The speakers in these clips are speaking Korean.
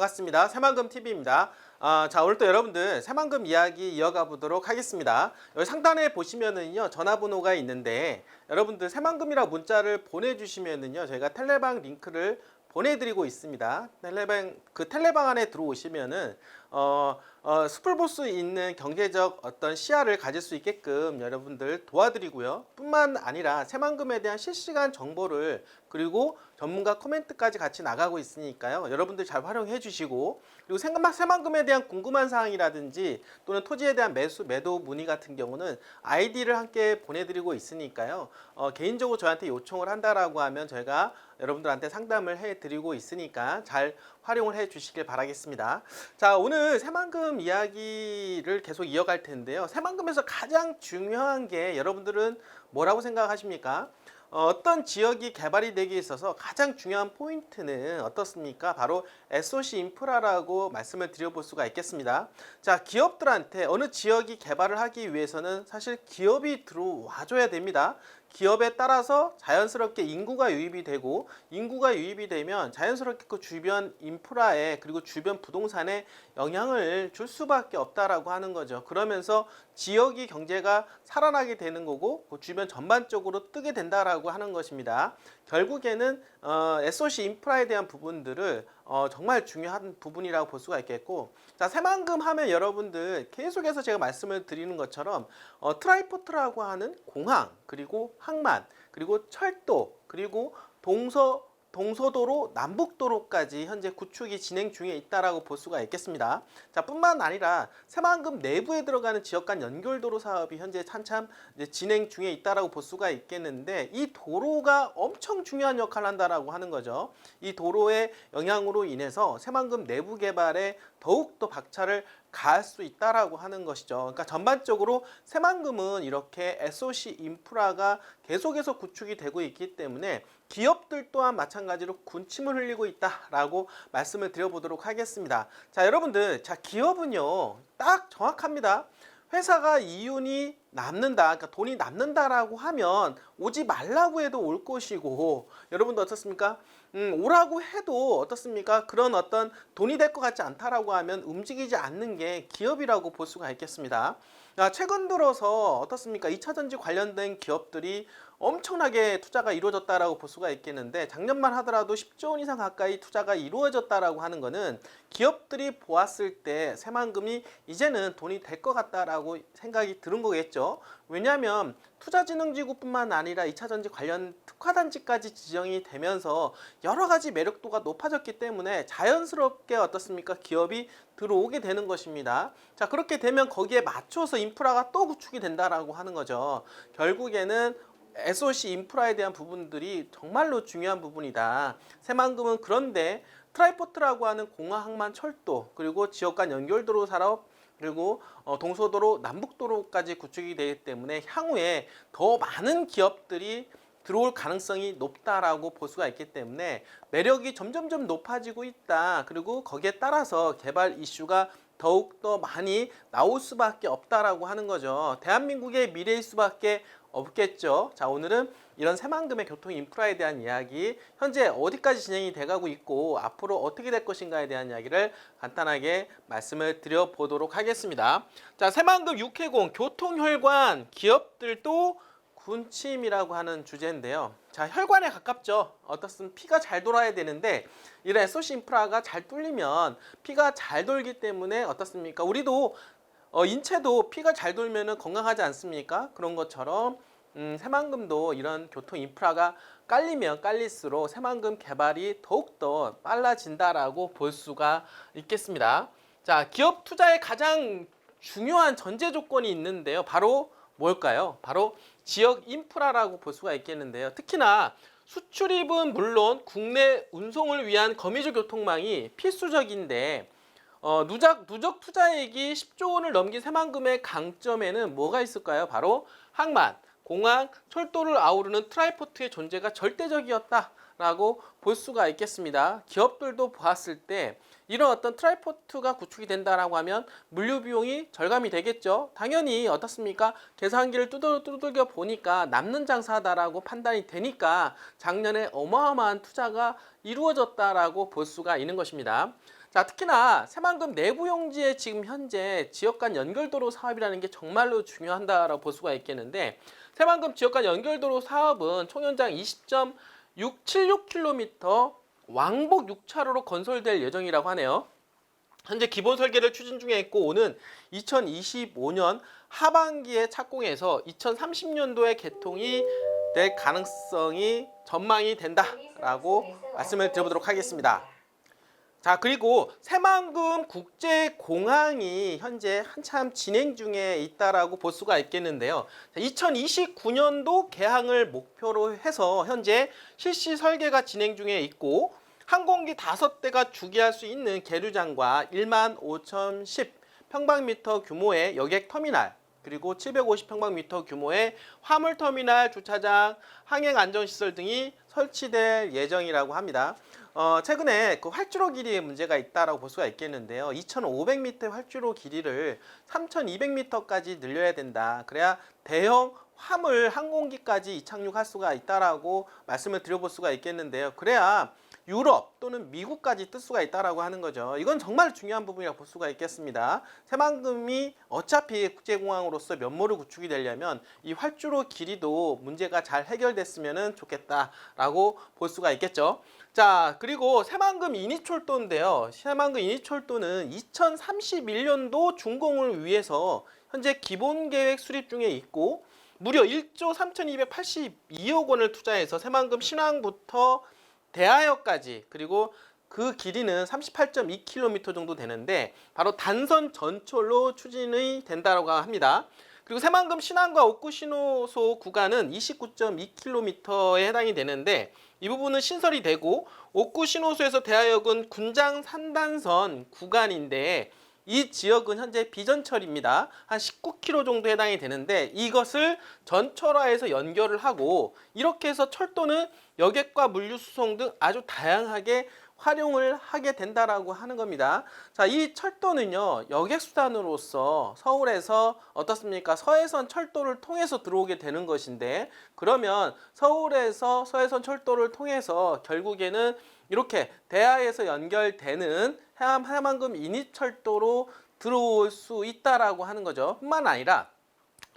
반갑습니다. 새만금TV입니다. 자, 오늘 또 여러분들 새만금 이야기 이어가 보도록 하겠습니다. 여기 상단에 보시면은요, 전화번호가 있는데 여러분들 새만금이라 문자를 보내주시면은요, 저희가 텔레방 링크를 보내드리고 있습니다. 텔레방 안에 들어오시면은 숲을 볼 수 있는 경제적 어떤 시야를 가질 수 있게끔 여러분들 도와드리고요. 뿐만 아니라 새만금에 대한 실시간 정보를 그리고 전문가 코멘트까지 같이 나가고 있으니까요. 여러분들 잘 활용해 주시고, 그리고 새만금에 대한 궁금한 사항이라든지 또는 토지에 대한 매도 문의 같은 경우는 아이디를 함께 보내드리고 있으니까요. 개인적으로 저한테 요청을 한다라고 하면 저희가 여러분들한테 상담을 해드리고 있으니까 잘 활용을 해 주시길 바라겠습니다. 자, 오늘 새만금 이야기를 계속 이어갈 텐데요. 새만금에서 가장 중요한 게 여러분들은 뭐라고 생각하십니까? 어떤 지역이 개발이 되기 있어서 가장 중요한 포인트는 어떻습니까? 바로 SOC 인프라라고 말씀을 드려볼 수가 있겠습니다. 자, 기업들한테 어느 지역이 개발을 하기 위해서는 사실 기업이 들어와 줘야 됩니다. 기업에 따라서 자연스럽게 인구가 유입이 되고, 인구가 유입이 되면 자연스럽게 그 주변 인프라에 그리고 주변 부동산에 영향을 줄 수밖에 없다라고 하는 거죠. 그러면서 지역이 경제가 살아나게 되는 거고, 그 주변 전반적으로 뜨게 된다라고 하는 것입니다. 결국에는 SOC 인프라에 대한 부분들을 정말 중요한 부분이라고 볼 수가 있겠고, 자, 새만금 하면 여러분들 계속해서 제가 말씀을 드리는 것처럼 트라이포트라고 하는 공항, 그리고 항만, 그리고 철도, 그리고 동서도로, 남북도로까지 현재 구축이 진행 중에 있다라고 볼 수가 있겠습니다. 자, 뿐만 아니라 새만금 내부에 들어가는 지역 간 연결도로 사업이 현재 한참 진행 중에 있다라고 볼 수가 있겠는데, 이 도로가 엄청 중요한 역할을 한다라고 하는 거죠. 이 도로의 영향으로 인해서 새만금 내부 개발에 더욱더 박차를 가할 수 있다라고 하는 것이죠. 그러니까 전반적으로 새만금은 이렇게 SOC 인프라가 계속해서 구축이 되고 있기 때문에 기업들 또한 마찬가지로 군침을 흘리고 있다라고 말씀을 드려보도록 하겠습니다. 자, 여러분들, 자, 기업은요, 딱 정확합니다. 회사가 이윤이 남는다, 그러니까 돈이 남는다라고 하면 오지 말라고 해도 올 것이고, 여러분도 어떻습니까? 오라고 해도 어떻습니까? 그런 어떤 돈이 될 것 같지 않다라고 하면 움직이지 않는 게 기업이라고 볼 수가 있겠습니다. 최근 들어서 어떻습니까? 2차전지 관련된 기업들이 엄청나게 투자가 이루어졌다라고 볼 수가 있겠는데, 작년만 하더라도 10조 원 이상 가까이 투자가 이루어졌다라고 하는 거는 기업들이 보았을 때 새만금이 이제는 돈이 될 것 같다라고 생각이 드는 거겠죠. 왜냐하면 투자진흥지구뿐만 아니라 2차전지 관련 특화단지까지 지정이 되면서 여러 가지 매력도가 높아졌기 때문에 자연스럽게 어떻습니까? 기업이 들어오게 되는 것입니다. 자, 그렇게 되면 거기에 맞춰서 인프라가 또 구축이 된다라고 하는 거죠. 결국에는 SOC 인프라에 대한 부분들이 정말로 중요한 부분이다. 새만금은 그런데 트라이포트라고 하는 공항, 항만, 철도, 그리고 지역 간 연결도로 사업, 그리고 동서도로, 남북도로까지 구축이 되기 때문에 향후에 더 많은 기업들이 들어올 가능성이 높다라고 볼 수가 있기 때문에 매력이 점점점 높아지고 있다. 그리고 거기에 따라서 개발 이슈가 더욱더 많이 나올 수밖에 없다라고 하는 거죠. 대한민국의 미래일 수밖에 없겠죠. 자, 오늘은 이런 새만금의 교통 인프라에 대한 이야기, 현재 어디까지 진행이 돼가고 있고 앞으로 어떻게 될 것인가에 대한 이야기를 간단하게 말씀을 드려보도록 하겠습니다. 자, 새만금 6회공 교통혈관 기업들도 군침이라고 하는 주제인데요. 자, 혈관에 가깝죠. 어떻든 피가 잘 돌아야 되는데 이런 SOC 인프라가 잘 뚫리면 피가 잘 돌기 때문에 어떻습니까? 우리도 인체도 피가 잘 돌면 건강하지 않습니까? 그런 것처럼 새만금도 이런 교통 인프라가 깔리면 깔릴수록 새만금 개발이 더욱더 빨라진다라고 볼 수가 있겠습니다. 자, 기업 투자의 가장 중요한 전제 조건이 있는데요. 바로 뭘까요? 바로 지역 인프라라고 볼 수가 있겠는데요. 특히나 수출입은 물론 국내 운송을 위한 거미줄 교통망이 필수적인데, 누적 투자액이 10조 원을 넘긴 새만금의 강점에는 뭐가 있을까요? 바로 항만, 공항, 철도를 아우르는 트라이포트의 존재가 절대적이었다라고 볼 수가 있겠습니다. 기업들도 보았을 때 이런 어떤 트라이포트가 구축이 된다라고 하면 물류 비용이 절감이 되겠죠. 당연히 어떻습니까? 계산기를 두들겨 보니까 남는 장사다라고 판단이 되니까 작년에 어마어마한 투자가 이루어졌다라고 볼 수가 있는 것입니다. 자, 특히나 새만금 내부 용지에 지금 현재 지역 간 연결도로 사업이라는 게 정말로 중요하다라고 볼 수가 있겠는데, 새만금 지역 간 연결도로 사업은 총 연장 20.676km 왕복 6차로로 건설될 예정이라고 하네요. 현재 기본 설계를 추진 중에 있고, 오는 2025년 하반기에 착공해서 2030년도에 개통이 될 가능성이 전망이 된다라고 말씀을 드려보도록 하겠습니다. 자, 그리고 새만금 국제공항이 현재 한참 진행 중에 있다라고 볼 수가 있겠는데요. 2029년도 개항을 목표로 해서 현재 실시 설계가 진행 중에 있고, 항공기 5대가 주기할 수 있는 계류장과 15,010 평방미터 규모의 여객 터미널, 그리고 750평방미터 규모의 화물터미널, 주차장, 항행안전시설 등이 설치될 예정이라고 합니다. 최근에 그 활주로 길이에 문제가 있다라고 볼 수가 있겠는데요. 2,500m의 활주로 길이를 3,200m까지 늘려야 된다. 그래야 대형 화물 항공기까지 이착륙할 수가 있다라고 말씀을 드려볼 수가 있겠는데요. 그래야 유럽 또는 미국까지 뜰 수가 있다라고 하는 거죠. 이건 정말 중요한 부분이라고 볼 수가 있겠습니다. 새만금이 어차피 국제공항으로서 면모를 구축이 되려면 이 활주로 길이도 문제가 잘 해결됐으면 좋겠다라고 볼 수가 있겠죠. 자, 그리고 새만금 인이철도인데요. 새만금 인이철도는 2031년도 준공을 위해서 현재 기본계획 수립 중에 있고, 무려 1조 3,282억 원을 투자해서 새만금 신항부터 대하역까지, 그리고 그 길이는 38.2km 정도 되는데 바로 단선 전철로 추진이 된다고 합니다. 그리고 새만금 신항과 옥구 신호소 구간은 29.2km에 해당이 되는데, 이 부분은 신설이 되고, 옥구 신호소에서 대하역은 군장 3단선 구간인데 이 지역은 현재 비전철입니다. 한 19km 정도 해당이 되는데, 이것을 전철화해서 연결을 하고, 이렇게 해서 철도는 여객과 물류 수송 등 아주 다양하게 활용을 하게 된다라고 하는 겁니다. 자, 이 철도는요, 여객 수단으로서 서울에서 어떻습니까? 서해선 철도를 통해서 들어오게 되는 것인데, 그러면 서울에서 서해선 철도를 통해서 결국에는 이렇게 대하에서 연결되는 해만금 인이철도로 들어올 수 있다라고 하는 거죠. 뿐만 아니라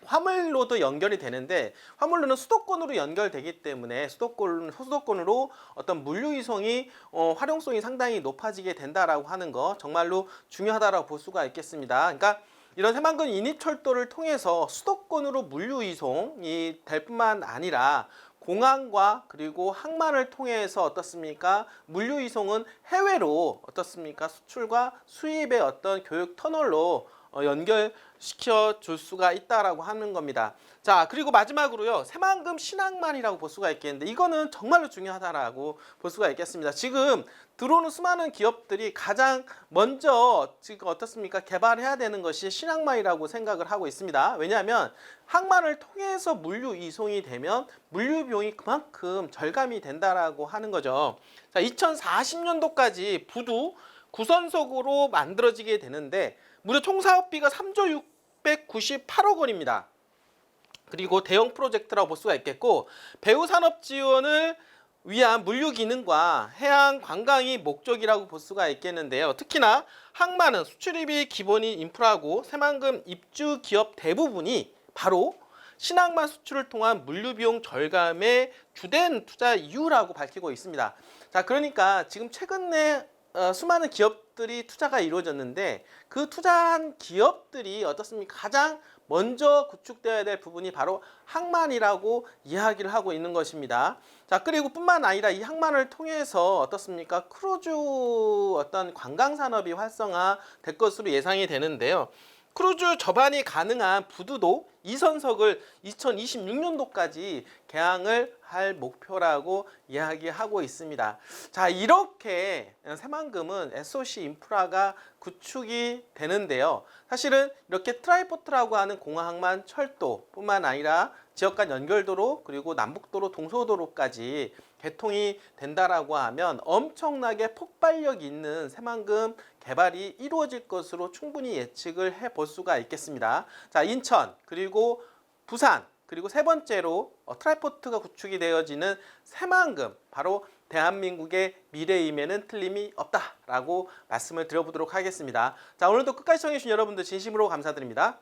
화물로도 연결이 되는데, 화물로는 수도권으로 연결되기 때문에 수도권으로 어떤 물류 이송이 활용성이 상당히 높아지게 된다라고 하는 거 정말로 중요하다라고 볼 수가 있겠습니다. 그러니까 이런 새만금 인이철도를 통해서 수도권으로 물류 이송이 될 뿐만 아니라 공항과 그리고 항만을 통해서 어떻습니까? 물류 이송은 해외로 어떻습니까? 수출과 수입의 어떤 교육 터널로 연결시켜 줄 수가 있다라고 하는 겁니다. 자, 그리고 마지막으로요, 새만금 신항만이라고 볼 수가 있겠는데, 이거는 정말로 중요하다라고 볼 수가 있겠습니다. 지금 들어오는 수많은 기업들이 가장 먼저 지금 어떻습니까? 개발해야 되는 것이 신항만이라고 생각을 하고 있습니다. 왜냐하면 항만을 통해서 물류 이송이 되면 물류 비용이 그만큼 절감이 된다라고 하는 거죠. 자, 2040년도까지 부두 9선석으로 만들어지게 되는데 무려 총 사업비가 3조 698억 원입니다. 그리고 대형 프로젝트라고 볼 수가 있겠고, 배후 산업 지원을 위한 물류 기능과 해양 관광이 목적이라고 볼 수가 있겠는데요. 특히나 항만은 수출입이 기본인 인프라고, 새만금 입주 기업 대부분이 바로 신항만 수출을 통한 물류 비용 절감의 주된 투자 이유라고 밝히고 있습니다. 자, 그러니까 지금 최근에 수많은 기업들이 투자가 이루어졌는데, 그 투자한 기업들이 어떻습니까? 가장 먼저 구축되어야 될 부분이 바로 항만이라고 이야기를 하고 있는 것입니다. 자, 그리고 뿐만 아니라 이 항만을 통해서 어떻습니까? 크루즈 어떤 관광 산업이 활성화 될 것으로 예상이 되는데요. 크루즈 접안이 가능한 부두도 2선석을 2026년도까지 개항을 할 목표라고 이야기하고 있습니다. 자, 이렇게 새만금은 SOC 인프라가 구축이 되는데요. 사실은 이렇게 트라이포트라고 하는 공항만 철도뿐만 아니라 지역 간 연결도로, 그리고 남북도로, 동서도로까지 개통이 된다라고 하면 엄청나게 폭발력 있는 새만금 개발이 이루어질 것으로 충분히 예측을 해볼 수가 있겠습니다. 자, 인천, 그리고 부산, 그리고 세 번째로 트라이포트가 구축이 되어지는 새만금, 바로 대한민국의 미래임에는 틀림이 없다라고 말씀을 드려보도록 하겠습니다. 자, 오늘도 끝까지 시청해주신 여러분들 진심으로 감사드립니다.